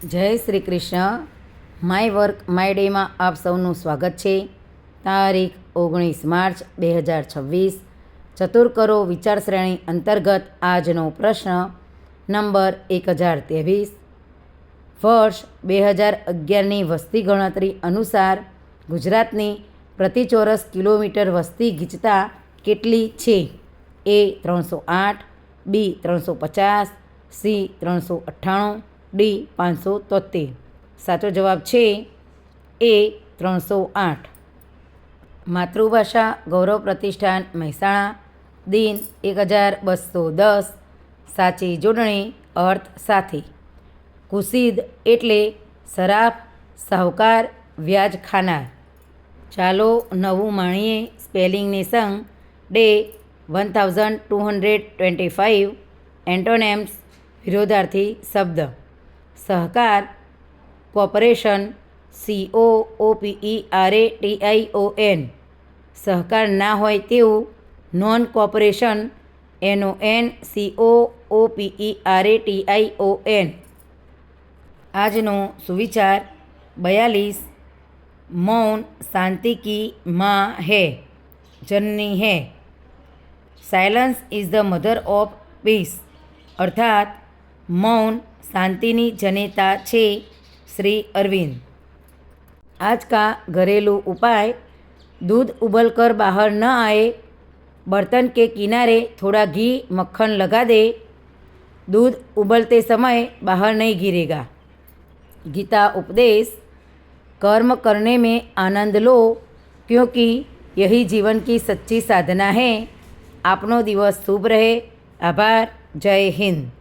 જય Shri Krishna. My work my ડેમાં આપ સૌનું સ્વાગત છે. તારીખ 19 માર્ચ 2026. ચતુર કરો વિચાર શ્રેણી અંતર્ગત આજનો પ્રશ્ન નંબર 1023. વર્ષ 2011ની વસ્તી ગણતરી અનુસાર ગુજરાતની પ્રતિ ચોરસ કિલોમીટર વસ્તી ગીચતા કેટલી છે? એ 308, બી 350, સી 398, ડી 573. સાચો જવાબ છે એ 308. માતૃભાષા ગૌરવ પ્રતિષ્ઠાન મહેસાણા, દિન 1210. સાચી જોડણી અર્થ સાથે. કુસીદ એટલે સરાફ, સાહુકાર, વ્યાજ ખાનાર. ચાલો નવું માણીએ સ્પેલિંગની સંગ. ડે 1225. એન્ટોનેમ્સ વિરોધાર્થી શબ્દ. સહકાર કોઓપરેશન, COOPERATION. સહકાર ના હોય તેવું નોન કોઓપરેશન, NONCOOPERATION. આજનો સુવિચાર 42. મૌન શાंति की माँ है, जननी है. Silence is the mother of piece. અર્થાત મૌન શાંતિની જનેતા છે. શ્રી અરવિંદ. आज का घरेलू उपाय: दूध उबलकर बाहर न आए, बर्तन के किनारे थोड़ा घी मक्खन लगा दे, दूध उबलते समय बाहर नहीं गिरेगा. गीता उपदेश: कर्म करने में आनंद लो, क्योंकि यही जीवन की सच्ची साधना है. आपनो दिवस शुभ रहे. आभार. जय हिंद.